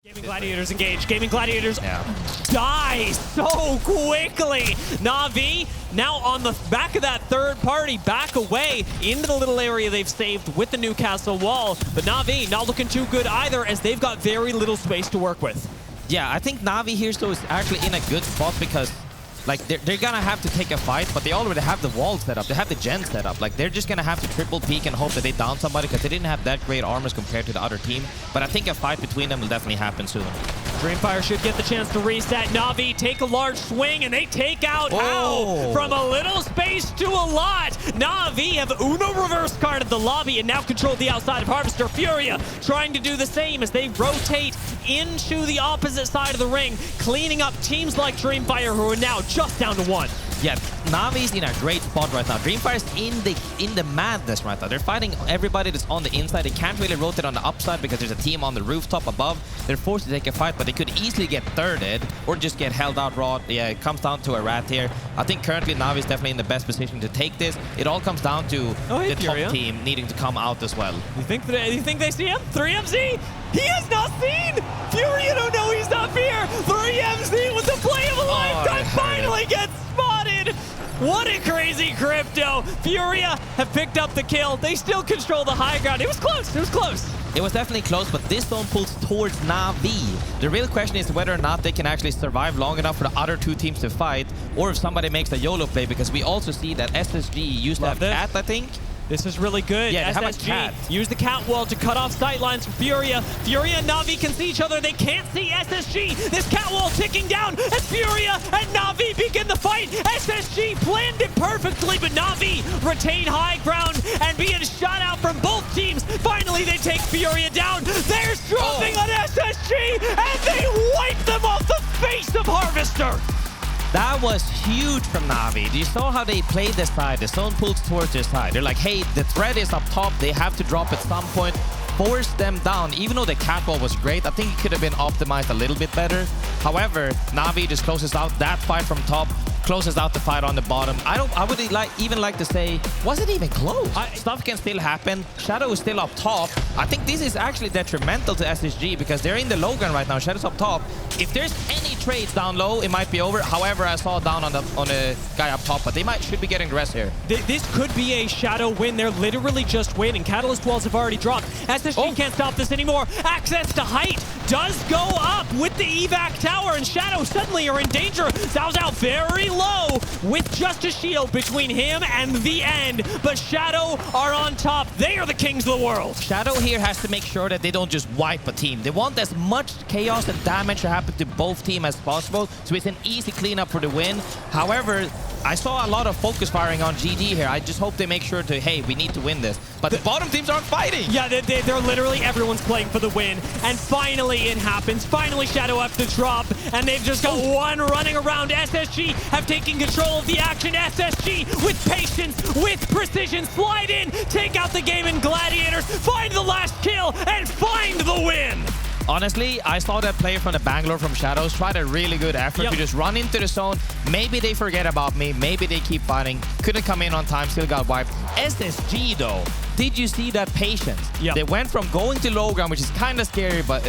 GaimingGladiators engage. GaimingGladiators die so quickly. NAVI now on the back of that third party, back away into the little area they've saved with the Newcastle wall. But NAVI not looking too good either, as they've got very little space to work with. Yeah, I think NAVI here so is actually in a good spot because like they're gonna have to take a fight, but they already have the wall set up. They have the gen set up. Like they're just gonna have to triple peek and hope that they down somebody because they didn't have that great armors compared to the other team. But I think a fight between them will definitely happen soon. Dreamfire should get the chance to reset. NAVI take a large swing and they take out How from a little space to a lot. NAVI have Uno reverse carded the lobby and now control the outside of Harvester. FURIA trying to do the same as they rotate into the opposite side of the ring, cleaning up teams like Dreamfire who are now just down to one. Yeah, Navi's in a great spot right now. Dreamfire's in the madness right now. They're fighting everybody that's on the inside. They can't really rotate on the upside because there's a team on the rooftop above. They're forced to take a fight, but they could easily get thirded or just get held out raw. Yeah, it comes down to a rat here. I think currently Navi's definitely in the best position to take this. It all comes down to the top team needing to come out as well. You think they see him? 3MZ? He has not seen! FURIA don't know he's up here! 3MZ with the play of a lifetime finally gets spotted! What a crazy crypto! FURIA have picked up the kill. They still control the high ground. It was close. It was close. It was definitely close, but this zone pulls towards NAVI. The real question is whether or not they can actually survive long enough for the other two teams to fight, or if somebody makes a YOLO play, because we also see that SSG used to have Cat, I think. This is really good. Yeah, SSG use the cat wall to cut off sight lines for FURIA. FURIA and NAVI can see each other. They can't see SSG. This cat wall ticking down as FURIA and NAVI begin the fight. SSG planned it perfectly, but NAVI retain high ground and being shot out from both teams. Finally, they take FURIA down. They're dropping on SSG, and they wipe them off the face of Harvester. That was huge from NAVI. You saw how they played this side. The zone pulls towards their side. They're like, hey, the threat is up top. They have to drop at some point. Force them down. Even though the catwall was great, I think it could have been optimized a little bit better. However, NAVI just closes out that fight from top, closes out the fight on the bottom. I would even like to say, was it even close? Stuff can still happen. Shadow is still up top. I think this is actually detrimental to SSG because they're in the low gun right now. Shadow's up top. If there's any trades down low, it might be over. However, I saw down on the guy up top, but they should be getting the rest here. This could be a Shadow win. They're literally just waiting. Catalyst walls have already dropped. SSG can't stop this anymore. Access to height does go up with the evac tower, and Shadow suddenly are in danger. Zhao's out very low with just a shield between him and the end, but Shadow are on top. They are the kings of the world. Shadow here has to make sure that they don't just wipe a team. They want as much chaos and damage to happen to both teams as possible, so it's an easy cleanup for the win. However, I saw a lot of focus firing on GG here. I just hope they make sure to, hey, we need to win this. But the bottom teams aren't fighting. Yeah, they're literally, everyone's playing for the win. And finally it happens. Finally Shadow have to drop. And they've just got one running around. SSG have taken control of the action. SSG with patience, with precision, slide in, take out the GaimingGladiators, find the last kill, and find the win. Honestly, I saw that player from the Bangalore from Shadows tried a really good effort to just run into the zone. Maybe they forget about me. Maybe they keep fighting. Couldn't come in on time. Still got wiped. SSG, though, did you see that patience? They went from going to low ground, which is kind of scary, but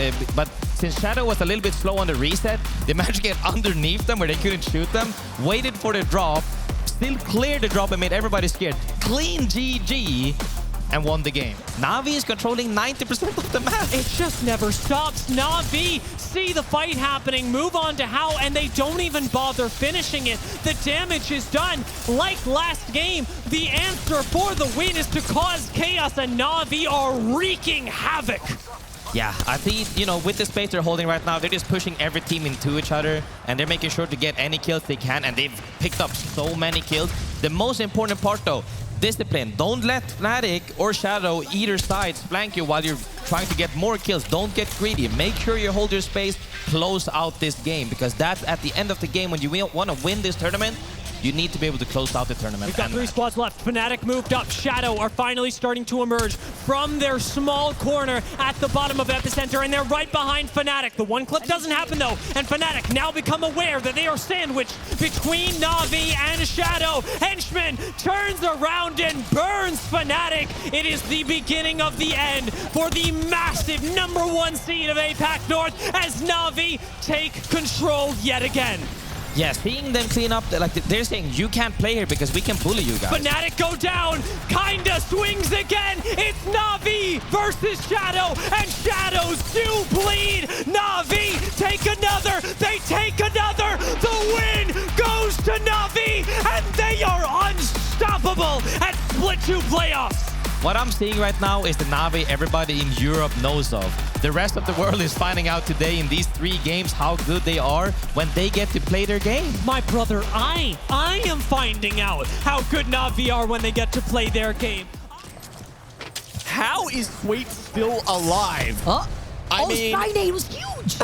since Shadow was a little bit slow on the reset, they managed to get underneath them where they couldn't shoot them, waited for the drop, still cleared the drop and made everybody scared. Clean GG. And won the game. NAVI is controlling 90% of the map. It just never stops. NAVI see the fight happening, move on to How, and they don't even bother finishing it. The damage is done. Like last game, the answer for the win is to cause chaos, and NAVI are wreaking havoc. Yeah, I think, you know, with the space they're holding right now, they're just pushing every team into each other, and they're making sure to get any kills they can, and they've picked up so many kills. The most important part, though, discipline. Don't let Fnatic or Shadow either side flank you while you're trying to get more kills. Don't get greedy. Make sure you hold your space, close out this game, because that's at the end of the game when you want to win this tournament. You need to be able to close out the tournament. We've got 3 squads left. Fnatic moved up. Shadow are finally starting to emerge from their small corner at the bottom of Epicenter, and they're right behind Fnatic. The one clip doesn't happen though, and Fnatic now become aware that they are sandwiched between Navi and Shadow. Henchman turns around and burns Fnatic. It is the beginning of the end for the massive #1 seed of APAC North as Navi take control yet again. Yeah, seeing them clean up, like they're saying, you can't play here because we can bully you guys. Fnatic go down, kinda swings again. It's Navi versus Shadow, and Shadows do bleed. Navi take another, they take another. The win goes to Navi, and they are unstoppable at Split 2 playoffs. What I'm seeing right now is the Navi everybody in Europe knows of. The rest of the world is finding out today in these 3 games how good they are when they get to play their game. My brother, I am finding out how good Navi are when they get to play their game. How is Sweet still alive? I mean, Skynade was huge.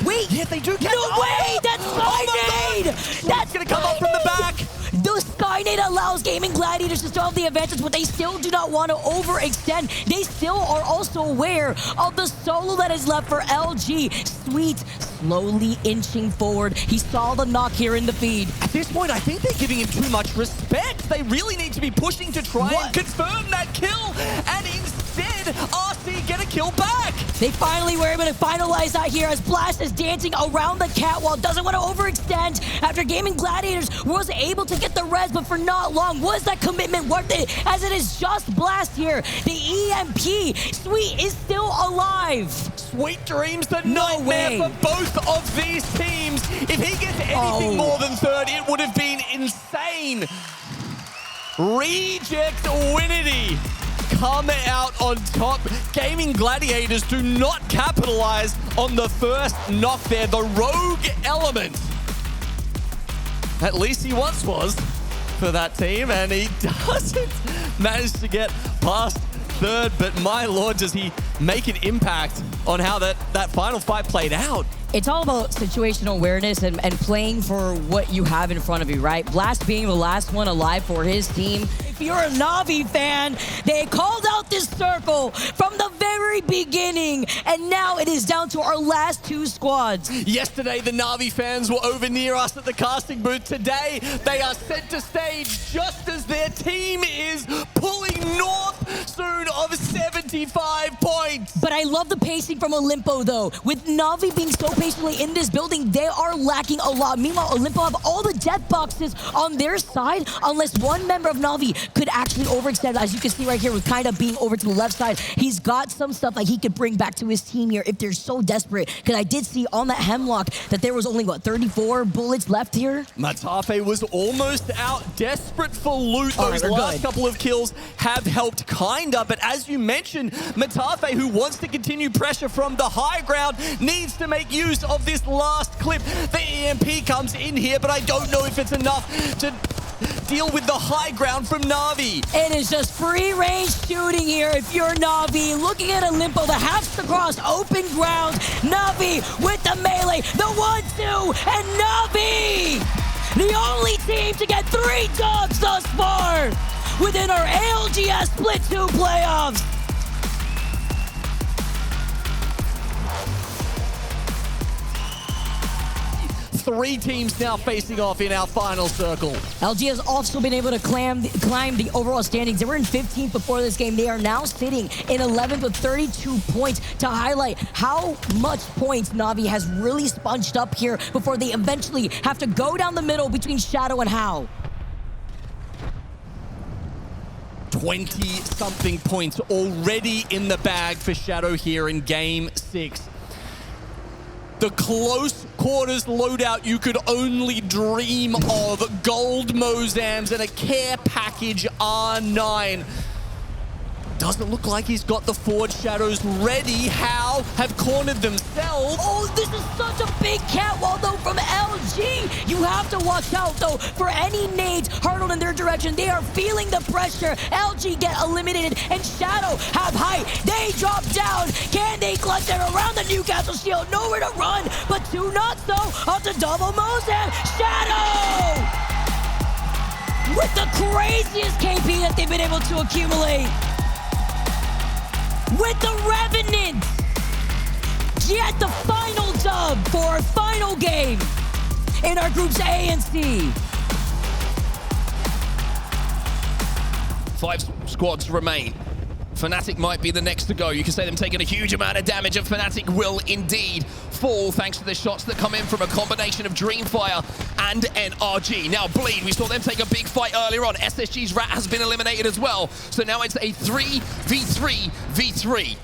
Wait. Yeah, they do get No way! That's Skynade! That's gonna come up from the back. The Skynade allows GaimingGladiators to still have the advantage, but they still do not want to overextend. They still are also aware of the solo that is left for LG. Sweet slowly inching forward. He saw the knock here in the feed. At this point, I think they're giving him too much respect. They really need to be pushing to try and confirm that kill. And instead, RC get a kill back. They finally were able to finalize that here as Blast is dancing around the catwalk. Doesn't want to overextend after GaimingGladiators was able to get the res, but for not long. Was that commitment worth it? As it is just Blast here. The EMP. Sweet is still alive. Sweet dreams the nightmare for both of these teams. If he gets anything more than third, it would have been insane. Reject Winity come out on top. GaimingGladiators do not capitalize on the first knock there. The rogue element. At least he once was for that team, and he doesn't manage to get past third. But my lord, does he make an impact on how that final fight played out. It's all about situational awareness and playing for what you have in front of you, right? Blast being the last one alive for his team. If you're a Navi fan, they called out this circle from the very beginning, and now it is down to our last 2 squads. Yesterday, the Navi fans were over near us at the casting booth. Today, they are center stage just as their team is pulling north soon of 75 points. But I love the pacing from Olimpo, though. With Navi being so patiently in this building, they are lacking a lot. Meanwhile, Olimpo have all the death boxes on their side, unless one member of Navi could actually overextend. As you can see right here, with kind of being over to the left side, he's got some stuff that he could bring back to his team here if they're so desperate. Because I did see on that Hemlock that there was only, what, 34 bullets left here? Matafe was almost out, desperate for loot. Those last couple of kills have helped kinda, but as you mentioned, Matafe, who wants to continue pressure from the high ground, needs to make use of this last clip. The EMP comes in here, but I don't know if it's enough to deal with the high ground from Navi. It is just free-range shooting here if you're Navi. Looking at Olimpo, the halves across open ground. Navi with the melee, the 1-2, and Navi! The only team to get 3 dubs thus far within our ALGS Split 2 playoffs. Three teams now facing off in our final circle. LG has also been able to climb the overall standings. They were in 15th before this game. They are now sitting in 11th with 32 points, to highlight how much points Navi has really sponged up here before they eventually have to go down the middle between Shadow and How. 20-something points already in the bag for Shadow here in Game 6. The close quarters loadout you could only dream of. Gold Mozams and a care package R9. Doesn't look like he's got the forward shadows ready. How have cornered themselves. Oh, this is such a big catwall, though, from LG. You have to watch out, though, for any nades hurtled in their direction. They are feeling the pressure. LG get eliminated, and Shadow have height. They drop down. Can they clutch it around the Newcastle shield? Nowhere to run, but 2 knots, though, onto double Mozam. Shadow! with the craziest KP that they've been able to accumulate. With the Revenant, get the final dub for our final game in our groups A and C. 5 squads remain. Fnatic might be the next to go. You can say them taking a huge amount of damage, and Fnatic will indeed fall thanks to the shots that come in from a combination of Dreamfire and NRG. Now, Bleed, we saw them take a big fight earlier on. SSG's Rat has been eliminated as well. So now it's a 3v3v3.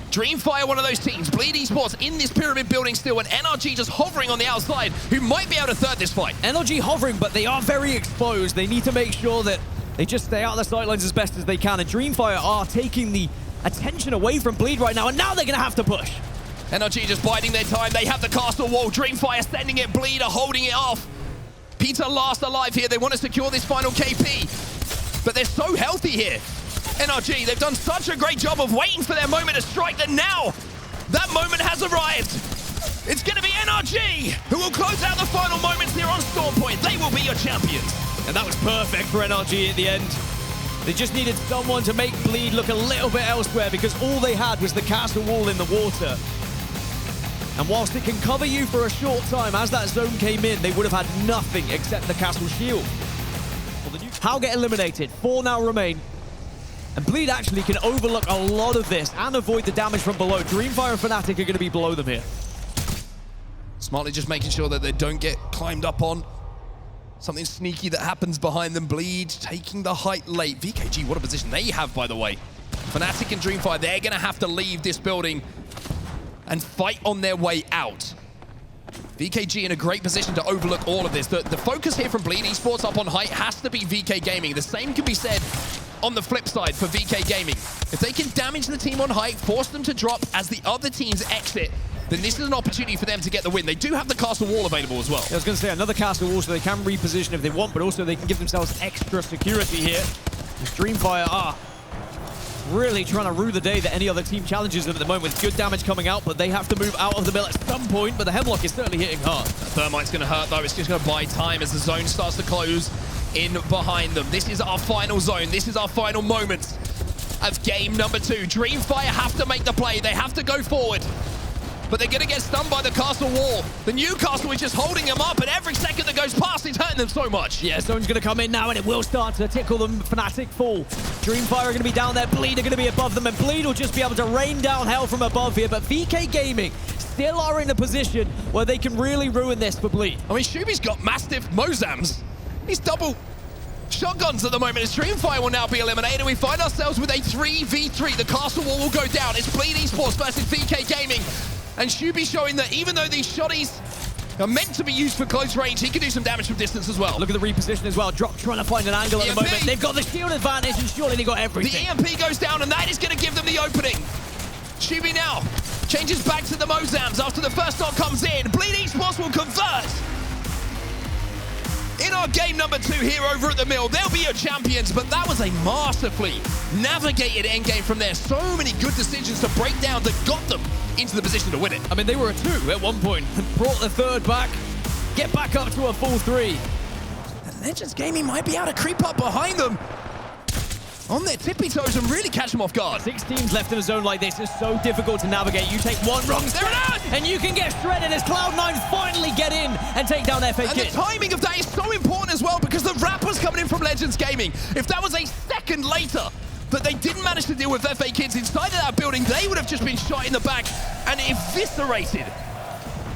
Dreamfire, one of those teams. Bleed Esports in this pyramid building still, and NRG just hovering on the outside, who might be able to third this fight. NRG hovering, but they are very exposed. They need to make sure that they just stay out of the sidelines as best as they can, and Dreamfire are taking the attention away from Bleed right now, and now they're going to have to push. NRG just biding their time. They have the castle wall. Dreamfire sending it. Bleed are holding it off. Peter last alive here. They want to secure this final KP, but they're so healthy here. NRG, they've done such a great job of waiting for their moment to strike that now that moment has arrived. It's going to be NRG who will close out the final moments here on Storm Point. They will be your champions. And that was perfect for NRG at the end. They just needed someone to make Bleed look a little bit elsewhere, because all they had was the castle wall in the water. And whilst it can cover you for a short time, as that zone came in, they would have had nothing except the castle shield. How get eliminated? 4 now remain. And Bleed actually can overlook a lot of this and avoid the damage from below. Dreamfire and Fnatic are going to be below them here. Smartly just making sure that they don't get climbed up on. Something sneaky that happens behind them. Bleed taking the height late. VKG, what a position they have, by the way. Fnatic and Dreamfire, they're going to have to leave this building and fight on their way out. VKG in a great position to overlook all of this. The focus here from Bleed Esports up on height has to be VK Gaming. The same can be said on the flip side for VK Gaming. If they can damage the team on height, force them to drop as the other teams exit, then this is an opportunity for them to get the win. They do have the castle wall available as well. I was going to say, another castle wall so they can reposition if they want, but also they can give themselves extra security here. As Dreamfire are really trying to rue the day that any other team challenges them at the moment, with good damage coming out, but they have to move out of the mill at some point, but the Hemlock is certainly hitting hard. Thermite's going to hurt, though. It's just going to buy time as the zone starts to close in behind them. This is our final zone. This is our final moments of game number 2. Dreamfire have to make the play. They have to go forward. But they're going to get stunned by the castle wall. The new castle is just holding them up, and every second that goes past, it's hurting them so much. Yeah, zone's going to come in now, and it will start to tickle them. Fnatic fall. Dreamfire are going to be down there. Bleed are going to be above them, and Bleed will just be able to rain down hell from above here. But VK Gaming still are in a position where they can really ruin this for Bleed. I mean, Shubi's got massive Mozams. He's double shotguns at the moment as Dreamfire will now be eliminated. We find ourselves with a 3v3. The castle wall will go down. It's Bleed Esports versus VK Gaming. And Shubi showing that even though these shotties are meant to be used for close range, he can do some damage from distance as well. Look at the reposition as well. Drop trying to find an angle at the moment. They've got the shield advantage, and surely they got everything. The EMP goes down, and that is going to give them the opening. Shubi now changes back to the Mozams after the first knock comes in. Bleed Esports will convert. In our game number 2 here over at the mill, they'll be your champions, but that was a masterfully navigated endgame from there. So many good decisions to break down that got them into the position to win it. I mean, they were a 2 at one point and brought the third back, get back up to a full 3. And Legends Gaming might be able to creep up behind them on their tippy toes and really catch them off guard. 6 teams left in a zone like this is so difficult to navigate. You take one wrong step and you can get shredded as Cloud9 finally get in and take down FA And Kids. the timing of that is so important as well, because the rappers coming in from Legends Gaming. If that was a second later that they didn't manage to deal with FA Kids inside of that building, they would have just been shot in the back and eviscerated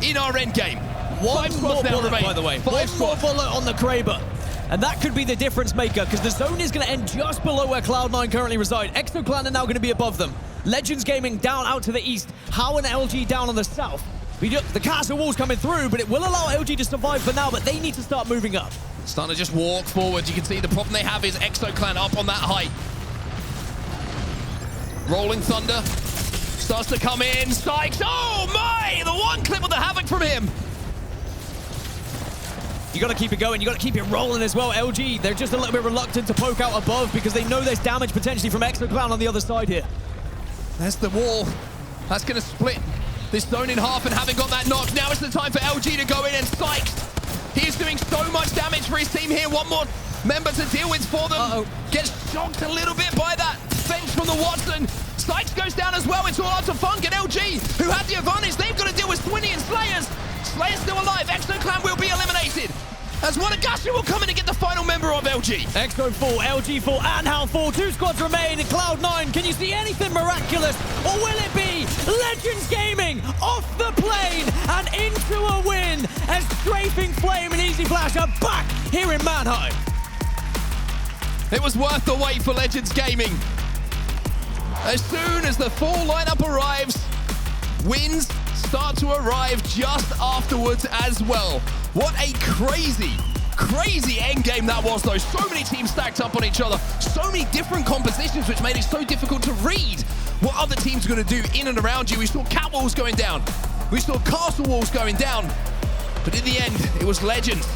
in our end game. 5 more bullet, by the way. 5 more bullet on the Kraber. And that could be the difference maker, because the zone is going to end just below where Cloud9 currently reside. Exoclan are now going to be above them. Legends Gaming down out to the east. How and LG down on the south. The castle wall's coming through, but it will allow LG to survive for now, but they need to start moving up. Starting to just walk forward. You can see the problem they have is Exoclan up on that height. Rolling Thunder starts to come in. Sykes, oh my! The one clip of the havoc from him. You got to keep it going. You got to keep it rolling as well. LG, they're just a little bit reluctant to poke out above because they know there's damage potentially from Exoclan on the other side here. There's the wall. That's going to split this zone in half, and having got that knock, now is the time for LG to go in, and Sykes, he is doing so much damage for his team here. One more member to deal with for them. Gets shocked a little bit by that fence from the Watson. Sykes goes down as well. It's all out to Funk and LG, who had the advantage. They've got to deal with Swinny and Slayers. Slayer's still alive. ExoClan will be eliminated, as Wanagasha will come in and get the final member of LG. Exo full, LG full, and Hal full. 2 squads remain in Cloud9. Can you see anything miraculous? Or will it be Legends Gaming off the plane and into a win as Strafing Flame and Easy Flash are back here in Manheim? It was worth the wait for Legends Gaming. As soon as the full lineup arrives, wins start to arrive just afterwards as well. What a crazy endgame that was, though. So many teams stacked up on each other. So many different compositions, which made it so difficult to read what other teams are going to do in and around you. We saw cat walls going down. We saw castle walls going down. But in the end, it was Legends.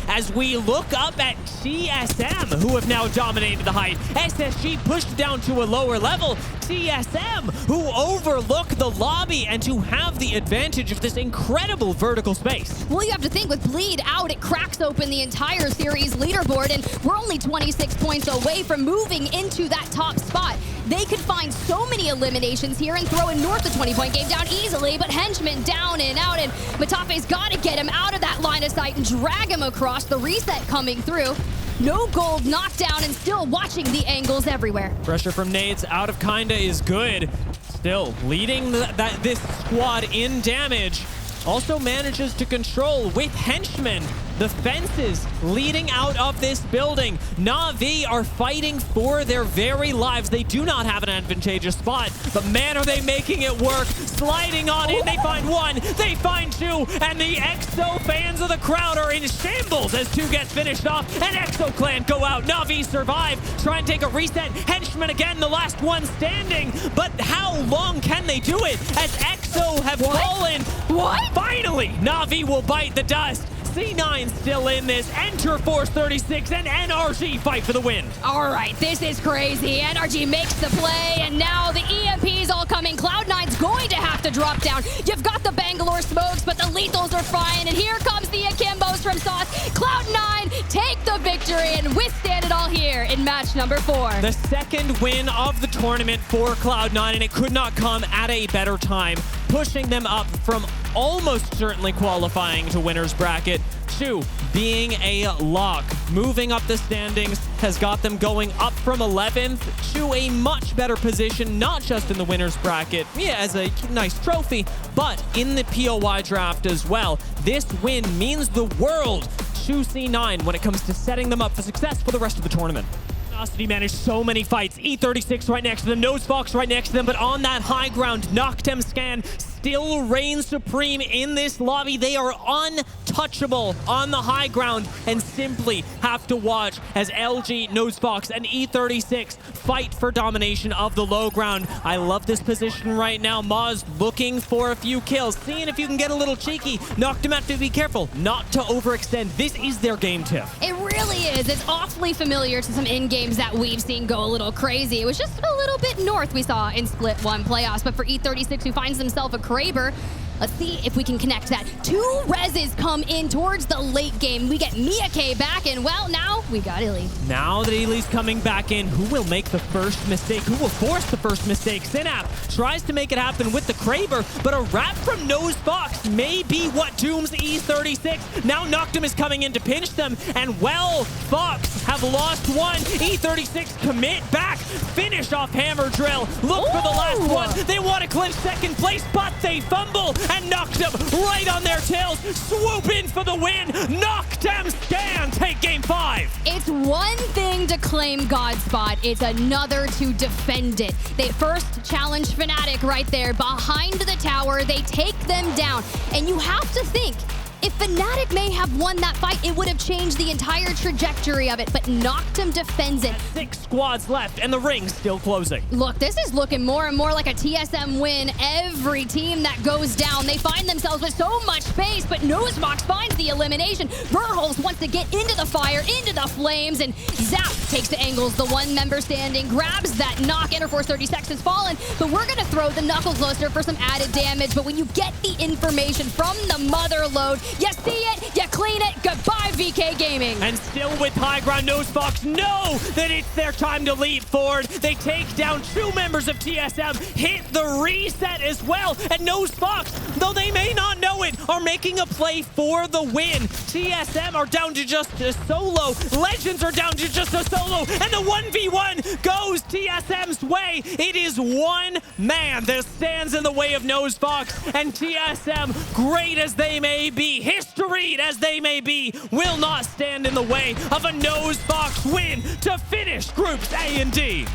As we look up at TSM, who have now dominated the height. SSG pushed down to a lower level. TSM, who overlook the lobby and who have the advantage of this incredible vertical space. Well, you have to think with Bleed out, it cracks open the entire series leaderboard, and we're only 26 points away from moving into that top spot. They could find so many eliminations here and throw a north of 20-point game down easily, but Henchman down and out, and Matafe's got to get him out of that line of sight and drag him across. The reset coming through. No gold, knocked down, and still watching the angles everywhere. Pressure from Nades out of Kinda is good. Still leading this squad in damage. Also manages to control with Henchmen the fences leading out of this building. NAVI are fighting for their very lives. They do not have an advantageous spot, but man, are they making it work. Sliding on in, they find one, they find two, and the EXO fans of the crowd are in shambles as 2 gets finished off, and EXoClan go out. NAVI survive, try and take a reset. Henchmen again, the last one standing, but how long can they do it as EXO have fallen? What? Finally, NAVI will bite the dust. C9 still in this. Enter Force 36 and NRG fight for the win. All right, this is crazy. NRG makes the play, and now the EMP's all coming. Cloud9's going to have to drop down. You've got the Bangalore smokes, but the lethals are fine, and here comes the Akimbos from Sauce. Cloud9 take the victory and withstand it all here in match number 4. The second win of the tournament for Cloud9, and it could not come at a better time, pushing them up from almost certainly qualifying to winner's bracket to being a lock. Moving up the standings has got them going up from 11th to a much better position, not just in the winner's bracket, as a nice trophy, but in the POI draft as well. This win means the world to C9 when it comes to setting them up for success for the rest of the tournament. Velocity managed so many fights. E36 right next to them, Nosefox right next to them, but on that high ground, Noctem Scan still reigns supreme in this lobby. They are untouchable on the high ground and simply have to watch as LG, Nosefox, and E36 fight for domination of the low ground. I love this position right now. Maz looking for a few kills, seeing if you can get a little cheeky. Noctem have to be careful not to overextend. This is their game tip. It really is. It's awfully familiar to some in-games that we've seen go a little crazy. It was just a little bit north we saw in Split 1 playoffs, but for E36, who finds himself a Kraber, let's see if we can connect that. 2 reses come in towards the late game. We get Miyake back, and well, now we got Illy. Now that Illy's coming back in, who will make the first mistake? Who will force the first mistake? Synap tries to make it happen with the Kraber, but a wrap from Nosefox may be what dooms E36. Now Noctem is coming in to pinch them, and well, Fox have lost one. E36 commit back, finish off Hammer Drill, look for the last one. They want to clinch second place, but they fumble, and Noctem right on their tails, swoop in for the win. Noctem Scan take game 5. It's one thing to claim God's spot, it's another to defend it. They first challenge Fnatic right there behind the tower. They take them down, and you have to think, if Fnatic may have won that fight, it would have changed the entire trajectory of it, but Noctem defends it. 6 squads left, and the ring's still closing. Look, this is looking more and more like a TSM win. Every team that goes down, they find themselves with so much space, but Nosefox finds the elimination. Verholz wants to get into the fire, into the flames, and Zap takes the angles. The 1 member standing grabs that knock. Interforce 36 has fallen, but we're going to throw the Knuckle Cluster for some added damage. But when you get the information from the Mother Load, you see it, you clean it. Goodbye, VK Gaming. And still with high ground, NoseFox know that it's their time to leap forward. They take down 2 members of TSM, hit the reset as well. And NoseFox, though they may not know it, are making a play for the win. TSM are down to just a solo. Legends are down to just a solo. And the 1v1 goes TSM's way. It is one man that stands in the way of NoseFox. And TSM, great as they may be, historied as they may be, will not stand in the way of a NoseFox win to finish Groups A and D.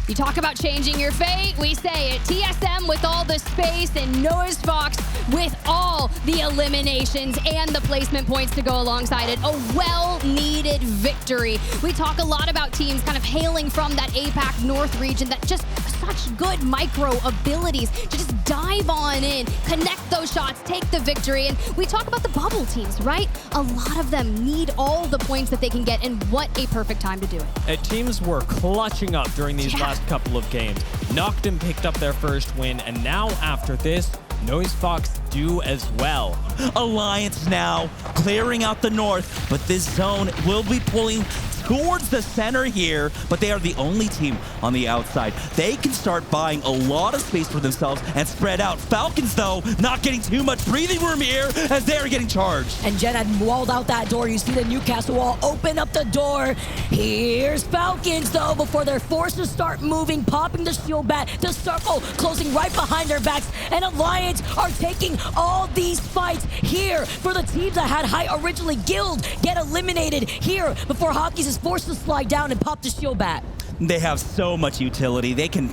You talk about changing your fate, we say it. TSM with all the space and NoseFox with all the eliminations and the placement points to go alongside it. A well-needed victory. We talk a lot about teams kind of hailing from that APAC North region that just such good micro abilities to just dive on in, connect those shots, take the victory. And we talk about the bubble teams, right? A lot of them need all the points that they can get, and what a perfect time to do it. Teams were clutching up during these last couple of games. Noctem picked up their first win, and now after this, NoseFox do as well. Alliance now clearing out the north, but this zone will be pulling towards the center here, but they are the only team on the outside. They can start buying a lot of space for themselves and spread out. Falcons, though, not getting too much breathing room here as they are getting charged. And Jen had walled out that door. You see the Newcastle wall open up the door. Here's Falcons, though, before they're forced to start moving, popping the shield bat, the circle closing right behind their backs, and Alliance are taking all these fights here for the teams that had high originally. Guild get eliminated here before Hockey's is forced to slide down and pop the shield bat. They have so much utility. They can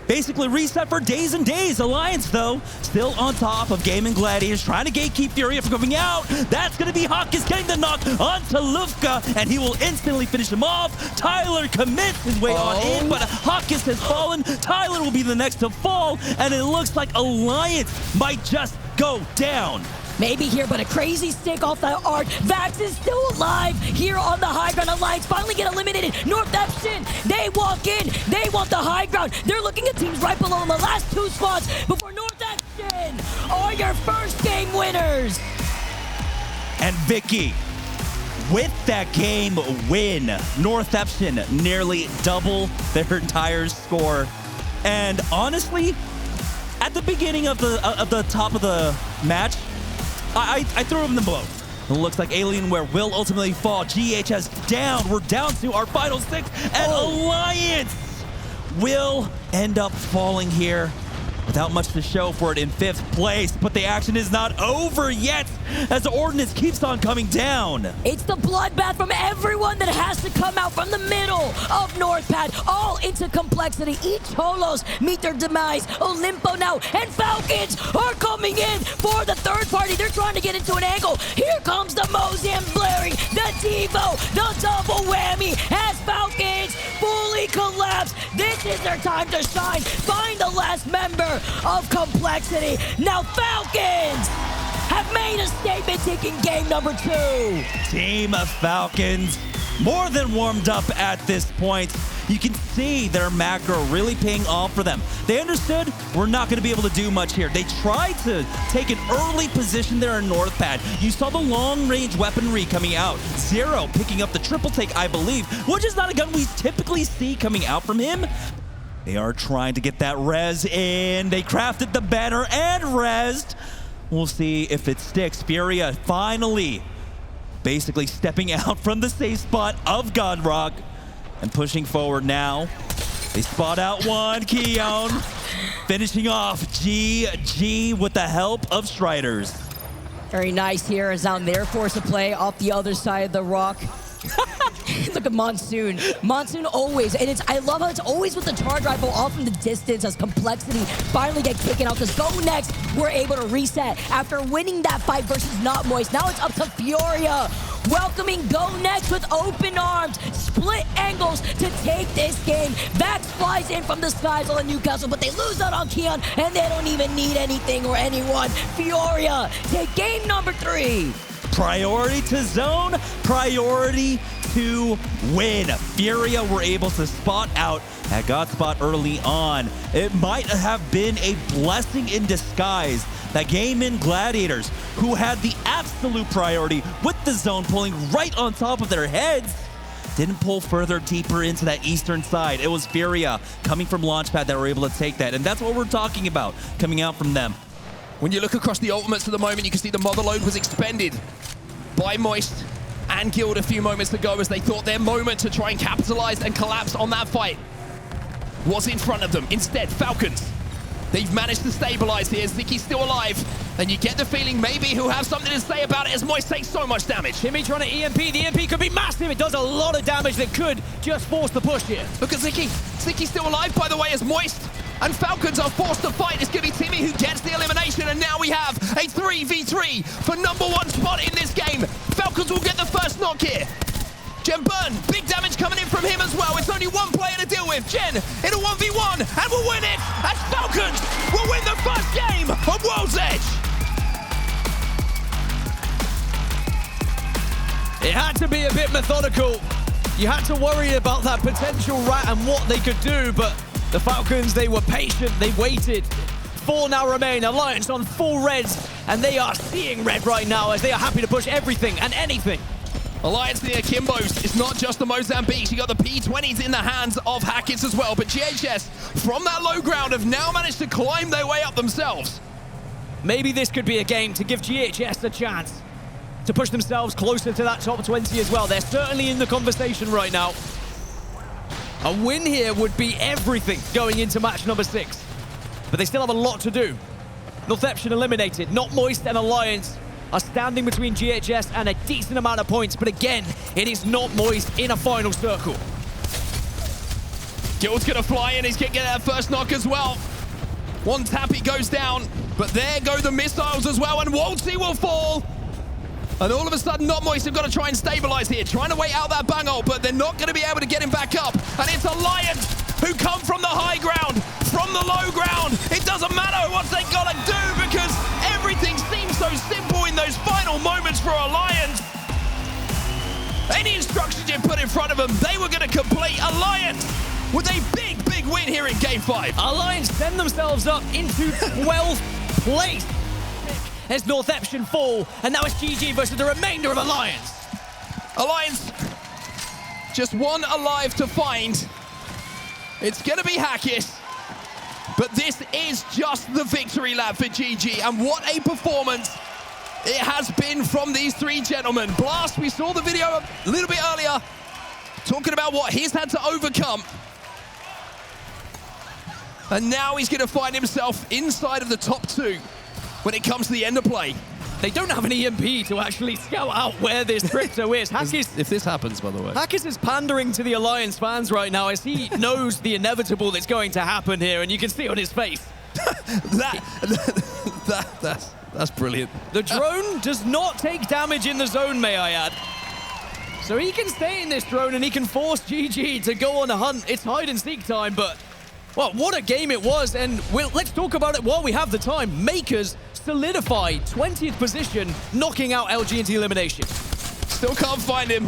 basically reset for days and days. Alliance, though, still on top of GaimingGladiators, trying to gatekeep FURIA from coming out. That's going to be Hawkins getting the knock onto Lufka, and he will instantly finish him off. Tyler commits his way on in, but Hawkins has fallen. Tyler will be the next to fall, and it looks like Alliance might just go down. Maybe here, but a crazy stick off the arc. Vax is still alive here on the high ground. Alliance finally get eliminated. North Epson, they walk in. They want the high ground. They're looking at teams right below in the last 2 spots before North Epson are your first game winners. And Vicky, with that game win, North Epson nearly double their entire score. And honestly, at the beginning of the top of the match, I threw him the blow. It looks like Alienware will ultimately fall. GHS down. We're down to our final 6, and Alliance will end up falling here without much to show for it in 5th place. But the action is not over yet as the Ordnance keeps on coming down. It's the bloodbath from everyone that has to come out from the middle of Northpad, all into complexity. Each Holos meet their demise. Olimpo now and Falcons are coming in for the third party. They're trying to get into an angle. Here comes the Mozam blaring, the Devo, the double whammy as Falcons fully collapse. This is their time to shine. Find the last member of complexity. Now Falcons have made a statement, taking game number 2. Team of Falcons more than warmed up at this point. You can see their macro really paying off for them. They understood we're not going to be able to do much here. They tried to take an early position there in North Pad. You saw the long-range weaponry coming out. Zero picking up the triple take, I believe, which is not a gun we typically see coming out from him. They are trying to get that res in. They crafted the banner and resed. We'll see if it sticks. FURIA finally basically stepping out from the safe spot of Godrock and pushing forward now. They spot out one, Keon. Finishing off GG with the help of Striders. Very nice here as on their force of play off the other side of the rock. Look at Monsoon. Monsoon always, and I love how it's always with the charge rifle off from the distance as complexity finally get taken out because Go Next were able to reset after winning that fight versus Not Moist. Now it's up to FURIA, welcoming Go Next with open arms, split angles to take this game. Vax flies in from the skies on Newcastle, but they lose out on Keon, and they don't even need anything or anyone. FURIA take game number 3. Priority to zone, priority to win. FURIA were able to spot out at Godspot early on. It might have been a blessing in disguise that GaimingGladiators who had the absolute priority with the zone pulling right on top of their heads, didn't pull further deeper into that eastern side. It was FURIA coming from Launchpad that were able to take that, and that's what we're talking about coming out from them. When you look across the ultimates at the moment, you can see the mother load was expended by Moist and Guild a few moments ago as they thought their moment to try and capitalize and collapse on that fight was in front of them. Instead, Falcons, they've managed to stabilize here. Zicky's still alive, and you get the feeling maybe he'll have something to say about it as Moist takes so much damage. Timmy trying to EMP. The EMP could be massive. It does a lot of damage that could just force the push here. Look at Zicky. Zicky's still alive, by the way, as Moist and Falcons are forced to fight. It's going to be Timmy who gets the elimination, and now we have a 3v3 for #1 spot in this game. Falcons will get the first knock here. Gen Burn, big damage coming in from him as well. It's only one player to deal with. Gen in a 1v1 and will win it as Falcons will win the first game of World's Edge. It had to be a bit methodical. You had to worry about that potential rat and what they could do, but the Falcons, they were patient, they waited. 4 now remain. Alliance on full reds, and they are seeing red right now as they are happy to push everything and anything. Alliance near Kimbo's. It's not just the Mozambiques. You got the P20s in the hands of Hackett's as well, but GHS from that low ground have now managed to climb their way up themselves. Maybe this could be a game to give GHS a chance to push themselves closer to that top 20 as well. They're certainly in the conversation right now. A win here would be everything going into match number 6. But they still have a lot to do. Northeption eliminated. Not Moist and Alliance are standing between GHS and a decent amount of points. But again, it is not Moist in a final circle. Guild's going to fly in. He's going to get that first knock as well. One tap, he goes down. But there go the missiles as well. And Waltzy will fall. And all of a sudden, Not Moist have got to try and stabilize here, trying to wait out that bang ult, but they're not going to be able to get him back up. And it's Alliance who come from the high ground, from the low ground. It doesn't matter what they got to do because everything seems so simple in those final moments for Alliance. Any instructions you put in front of them, they were going to complete. Alliance with a big, big win here in Game 5. Alliance send themselves up into 12th place. As Northeption fall, and now it's GG versus the remainder of Alliance. Alliance, just one alive to find. It's going to be Hackett, but this is just the victory lap for GG, and what a performance it has been from these 3 gentlemen. Blast, we saw the video a little bit earlier, talking about what he's had to overcome. And now he's going to find himself inside of the top 2. When it comes to the end of play. They don't have an EMP to actually scout out where this crypto is. If this happens, by the way. Hackett is pandering to the Alliance fans right now as he knows the inevitable that's going to happen here, and you can see on his face. That's brilliant. The drone does not take damage in the zone, may I add. So he can stay in this drone and he can force GG to go on a hunt. It's hide and seek time, but well, what a game it was, and let's talk about it while we have the time. Makers solidify 20th position, knocking out LG into elimination. Still can't find him.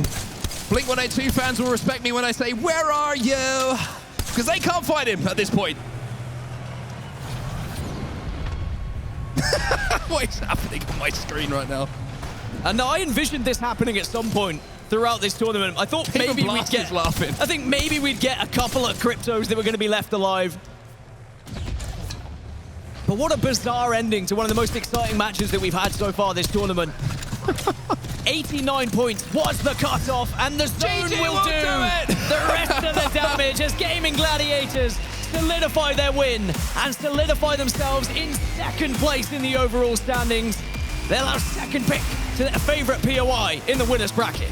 Blink-182 fans will respect me when I say, where are you? Because they can't find him at this point. What is happening on my screen right now? And I envisioned this happening at some point throughout this tournament. I thought maybe we'd get laughing. I think maybe we'd get a couple of cryptos that were going to be left alive. But what a bizarre ending to one of the most exciting matches that we've had so far this tournament. 89 points was the cutoff, and the zone will do the rest of the damage as GaimingGladiators solidify their win and solidify themselves in 2nd place in the overall standings. They'll have 2nd pick to their favorite POI in the winner's bracket.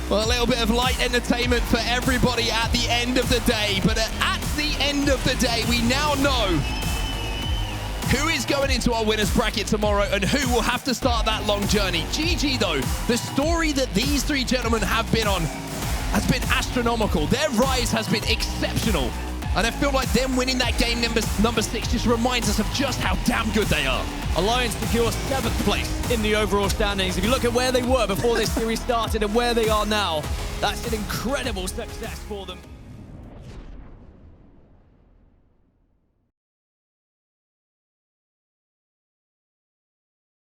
Well, a little bit of light entertainment for everybody at the end of the day. But at the end of the day, we now know who is going into our winner's bracket tomorrow and who will have to start that long journey. GG, though, the story that these 3 gentlemen have been on has been astronomical. Their rise has been exceptional. And I feel like them winning that game number 6 just reminds us of just how damn good they are. Alliance secures 7th place in the overall standings. If you look at where they were before this series started and where they are now, that's an incredible success for them.